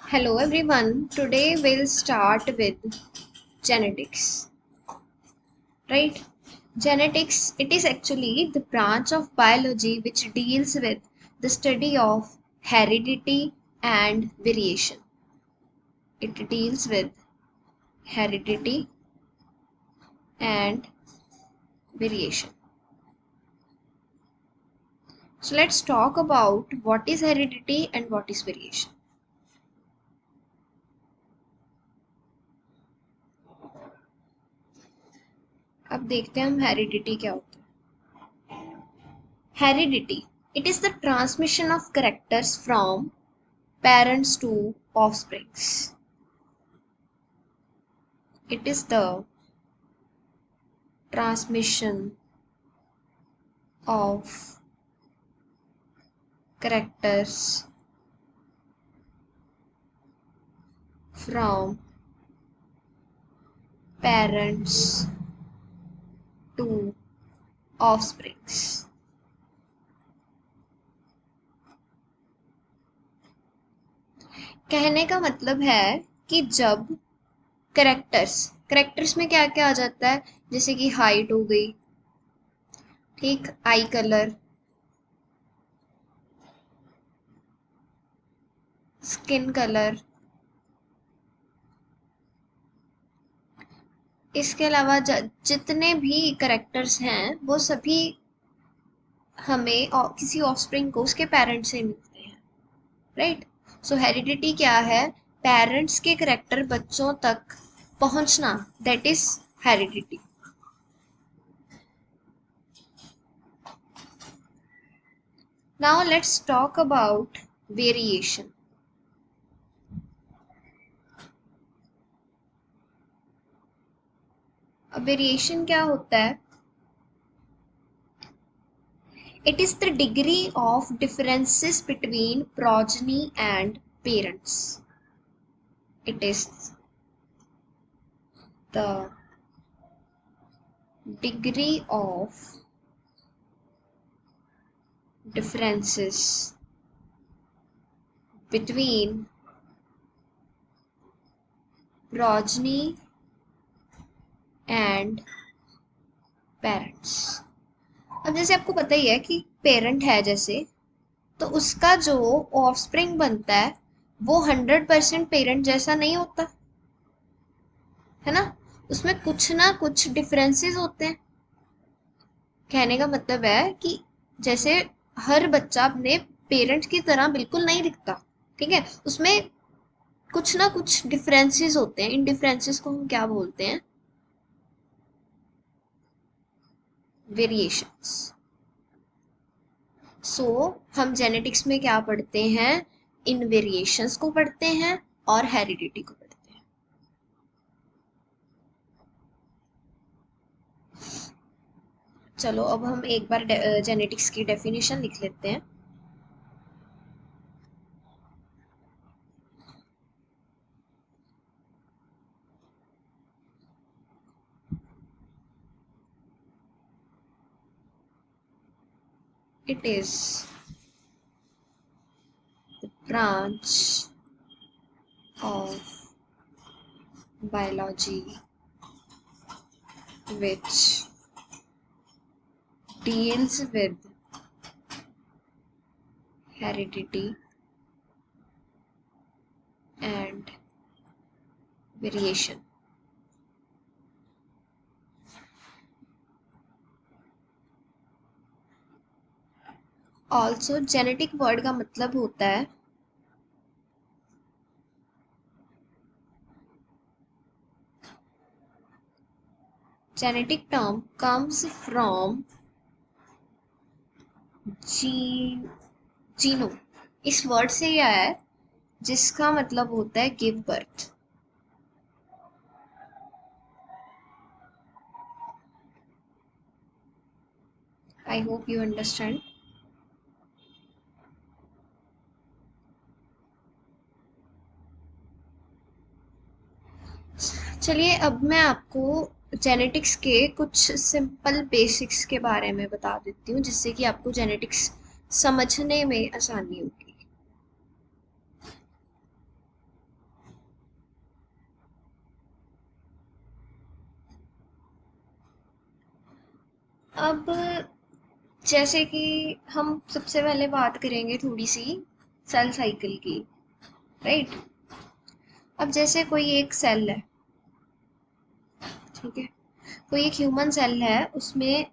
Hello everyone. Today we'll start with genetics. Right? Genetics, it is actually the branch of biology which deals with the study of heredity and variation. It deals with heredity and variation. So let's talk about what is heredity and what is variation. अब देखते हैं हम heredity क्या होता है. Heredity, it is the transmission of characters from parents to offsprings. It is the transmission of characters from parents to offsprings. कहने का मतलब है कि जब करेक्टर्स में क्या क्या आ जाता है, जैसे कि हाइट हो गई, ठीक, आई कलर, स्किन कलर, इसके अलावा जितने भी करेक्टर्स हैं वो सभी हमें किसी ऑफस्प्रिंग को उसके पेरेंट्स से मिलते हैं. राइट. सो हेरिडिटी क्या है? पेरेंट्स के करेक्टर बच्चों तक पहुंचना, that is heredity. Now let's talk about variation. अब वेरिएशन क्या होता है? It is the degree of differences between progeny and parents. It is the degree of differences between progeny and parents. अब जैसे आपको पता ही है कि पेरेंट है जैसे, तो उसका जो ऑफस्प्रिंग बनता है वो 100% पेरेंट जैसा नहीं होता है ना. उसमें कुछ ना कुछ डिफरेंसेस होते हैं. कहने का मतलब है कि जैसे हर बच्चा अपने पेरेंट्स की तरह बिल्कुल नहीं दिखता, ठीक है, उसमें कुछ ना कुछ डिफरेंसेस होते हैं. इन डिफरेंसेस को हम क्या बोलते हैं? वेरिएशंस. सो हम जेनेटिक्स में क्या पढ़ते हैं? इन वेरिएशंस को पढ़ते हैं और हेरिडिटी को पढ़ते हैं. चलो अब हम एक बार जेनेटिक्स की डेफिनेशन लिख लेते हैं. It is the branch of biology which deals with heredity and variation. Also genetic word का मतलब होता है जेनेटिक टर्म कम्स फ्रॉम जीनो. इस वर्ड से ही आया है जिसका मतलब होता है give birth. I hope you understand. चलिए अब मैं आपको जेनेटिक्स के कुछ सिंपल बेसिक्स के बारे में बता देती हूँ जिससे कि आपको जेनेटिक्स समझने में आसानी होगी. अब जैसे कि हम सबसे पहले बात करेंगे थोड़ी सी सेल साइकिल की, राइट। अब जैसे कोई एक सेल है, ठीक है, कोई एक ह्यूमन सेल है, उसमें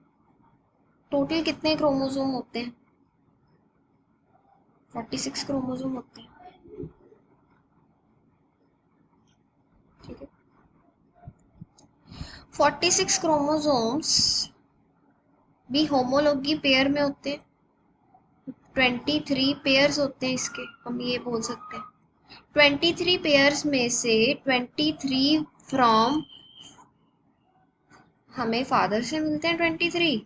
टोटल कितने क्रोमोसोम होते हैं? 46 क्रोमोसोम होते हैं, ठीक है। 46 क्रोमोसोम्स भी होमोलॉगी पेयर में होते हैं। 23 पेयर्स होते हैं इसके, हम ये बोल सकते हैं। 23 पेयर्स में से 23 फ्रॉम, हमें फादर से मिलते हैं 23,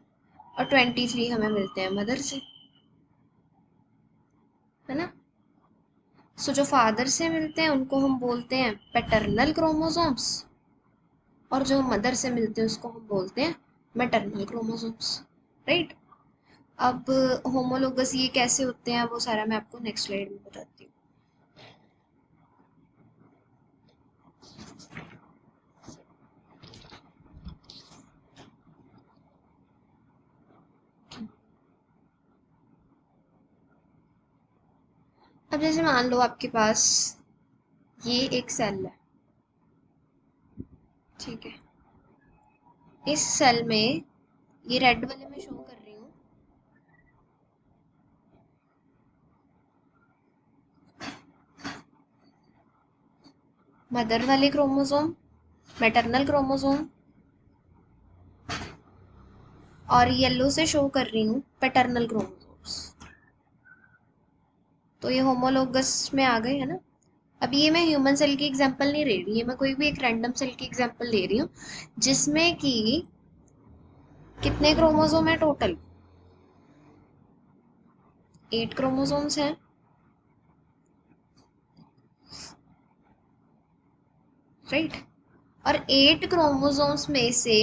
और 23 हमें मिलते हैं मदर से, है ना। सो जो फादर से मिलते हैं उनको हम बोलते हैं पैटर्नल क्रोमोसोम्स, और जो मदर से मिलते हैं उसको हम बोलते हैं मैटरनल क्रोमोसोम्स, राइट। अब होमोलोगस ये कैसे होते हैं वो सारा मैं आपको नेक्स्ट स्लाइड में बताती हूँ। अब जैसे मान लो आपके पास ये एक सेल है, ठीक है। इस सेल में, ये रेड वाले में शो कर रही हूँ, मदर वाले क्रोमोसोम, मैटरनल क्रोमोसोम, और येलो से शो कर रही हूँ पैटर्नल क्रोमोसोम्स। तो ये होमोलोगस में आ गए, है ना। अब ये मैं ह्यूमन सेल की एग्जांपल नहीं ले रही, ये मैं कोई भी एक रैंडम सेल की एग्जांपल ले रही हूँ, जिसमें कि कितने क्रोमोसोम है टोटल? 8 क्रोमोसोम्स हैं, राइट। और 8 क्रोमोसोम्स में से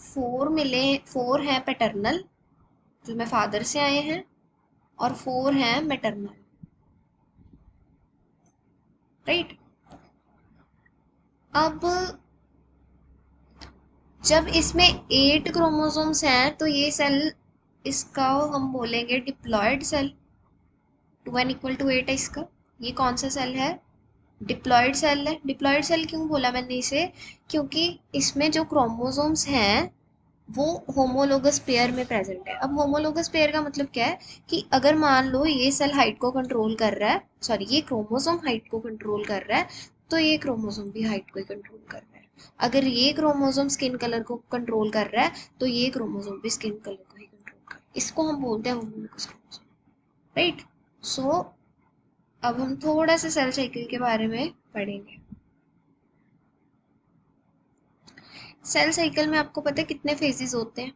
4 हैं पैटर्नल, जो मैं फादर से आए हैं, और 4 हैं मैटरनल, राइट। अब जब इसमें 8 क्रोमोसोम्स हैं तो ये सेल, इसका हम बोलेंगे डिप्लॉयड सेल। 2n=8 है इसका। ये कौन सा सेल है? डिप्लॉयड सेल है। डिप्लॉयड सेल क्यों बोला मैंने इसे? क्योंकि इसमें जो क्रोमोसोम्स हैं वो होमोलोगस पेयर में प्रेजेंट है। अब होमोलोगस पेयर का मतलब क्या है कि अगर मान लो ये सेल हाइट को कंट्रोल कर रहा है, सॉरी ये क्रोमोसोम हाइट को कंट्रोल कर रहा है, तो ये क्रोमोसोम भी हाइट को ही कंट्रोल कर रहा है। अगर ये क्रोमोसोम स्किन कलर को कंट्रोल कर रहा है, तो ये क्रोमोसोम भी स्किन कलर को ही कंट्रोल कर रहा है। इसको हम बोलते हैं होमोलोगस क्रोमोसोम, राइट। सो अब हम थोड़ा सा सेल साइकिल के बारे में पढ़ेंगे। सेल साइकिल में आपको पता है कितने फेजेस होते हैं?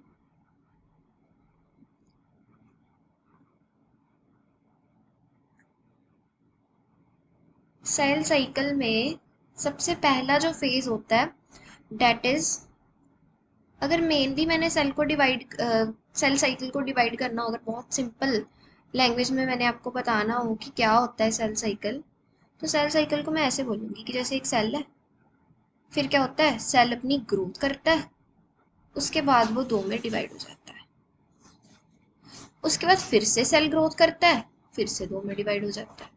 सेल साइकिल में सबसे पहला जो फेज होता है, डेट इज, अगर मेनली मैंने सेल साइकिल को डिवाइड करना हो, अगर बहुत सिंपल लैंग्वेज में मैंने आपको बताना हो कि क्या होता है सेल साइकिल, तो सेल साइकिल को मैं ऐसे बोलूँगी कि जैसे एक सेल है, फिर क्या होता है, सेल अपनी ग्रोथ करता है, उसके बाद वो 2 में डिवाइड हो जाता है, उसके बाद फिर से सेल ग्रोथ करता है, फिर से 2 में डिवाइड हो जाता है।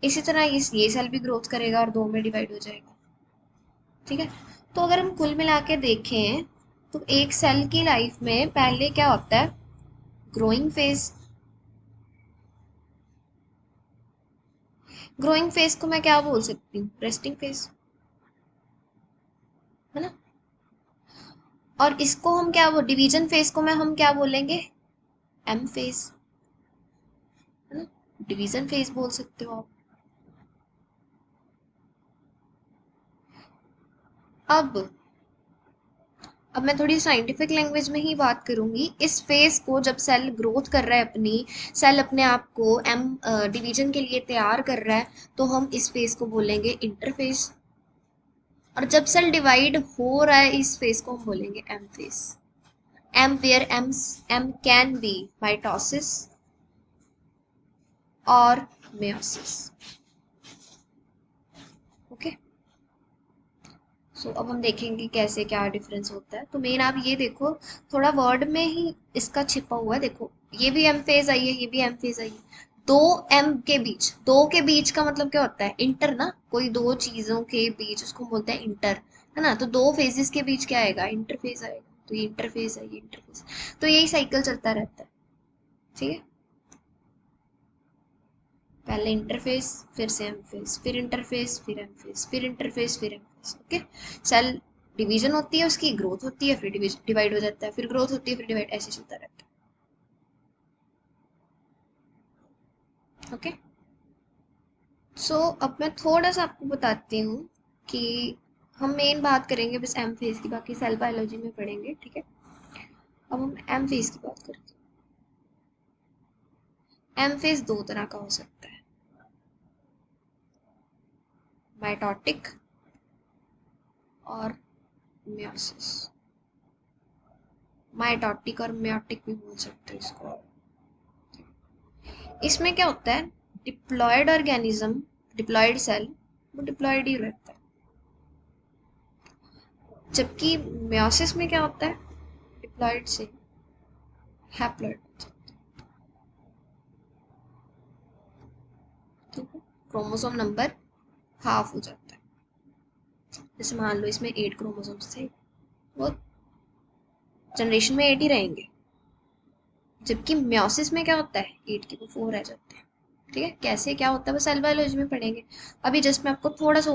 इसी तरह ये सेल भी ग्रोथ करेगा और 2 में डिवाइड हो जाएगा, ठीक है। तो अगर हम कुल मिला के देखें तो एक सेल की लाइफ में पहले क्या होता है, ग्रोइंग फेज। ग्रोइंग फेज को मैं क्या बोल सकती हूँ, रेस्टिंग फेज, है ना। और इसको हम क्या, वो डिवीजन फेज को मैं हम क्या बोलेंगे, एम फेज, है ना। डिवीजन फेज बोल सकते हो आप। अब मैं थोड़ी साइंटिफिक लैंग्वेज में ही बात करूंगी। इस फेज को, जब सेल ग्रोथ कर रहा है अपनी, सेल अपने आप को एम डिवीजन के लिए तैयार कर रहा है, तो हम इस फेज को बोलेंगे इंटरफेज। और जब सेल डिवाइड हो रहा है, इस फेज को हम बोलेंगे M phase. M where M can be mitosis और मेयोसिस, ओके। सो अब हम देखेंगे कैसे क्या डिफरेंस होता है। तो मेन आप ये देखो, थोड़ा वर्ड में ही इसका छिपा हुआ है। देखो ये भी एम फेज आई है, ये भी एम फेज आई है। दो एम के बीच, दो के बीच का मतलब क्या होता है? इंटर ना, कोई दो चीजों के बीच उसको बोलते हैं इंटर, है ना। तो दो फेजेस के बीच क्या आएगा? इंटरफेस आएगा। तो ये इंटरफेस है, ये इंटरफेस। तो यही साइकिल चलता रहता है, ठीक है। पहले इंटरफेस, फिर से एमफेस, फिर इंटरफेस, फिर एमफेस, फिर इंटरफेस, फिर एमफेस। ओके। सेल डिवीजन होती है, उसकी ग्रोथ होती है, फिर डिवाइड हो जाता है, फिर ग्रोथ होती है, फिर डिवाइड, ऐसे चलता रहता है। ओके। सो अब मैं थोड़ा सा आपको बताती हूँ कि हम मेन बात करेंगे बस एम फेज की, बाकी सेल बायोलॉजी में पढ़ेंगे, ठीक है। अब हम एम फेज की बात करते हैं। एम फेज दो तरह का हो सकता है, माइटोटिक और मियोसिस। माइटोटिक और मियोटिक भी बोल सकते हैं इसको। इसमें क्या होता है? डिप्लॉयड ऑर्गेनिज्म, डिप्लॉयड सेल, वो डिप्लॉयड ही रहता है। जबकि मियोसिस में क्या होता है? डिप्लॉयड से हैप्लॉयड, ठीक है। क्रोमोसोम नंबर हाफ हो जाता है। जैसे मान लो इसमें 8 क्रोमोसोम्स थे, वो जनरेशन में 8 ही रहेंगे। जबकि मियोसिस में क्या होता है? 8 के वो 4 रह जाते हैं, ठीक है। कैसे क्या होता है वो सेल बायोलॉजी में पढ़ेंगे। अभी जस्ट मैं आपको थोड़ा सा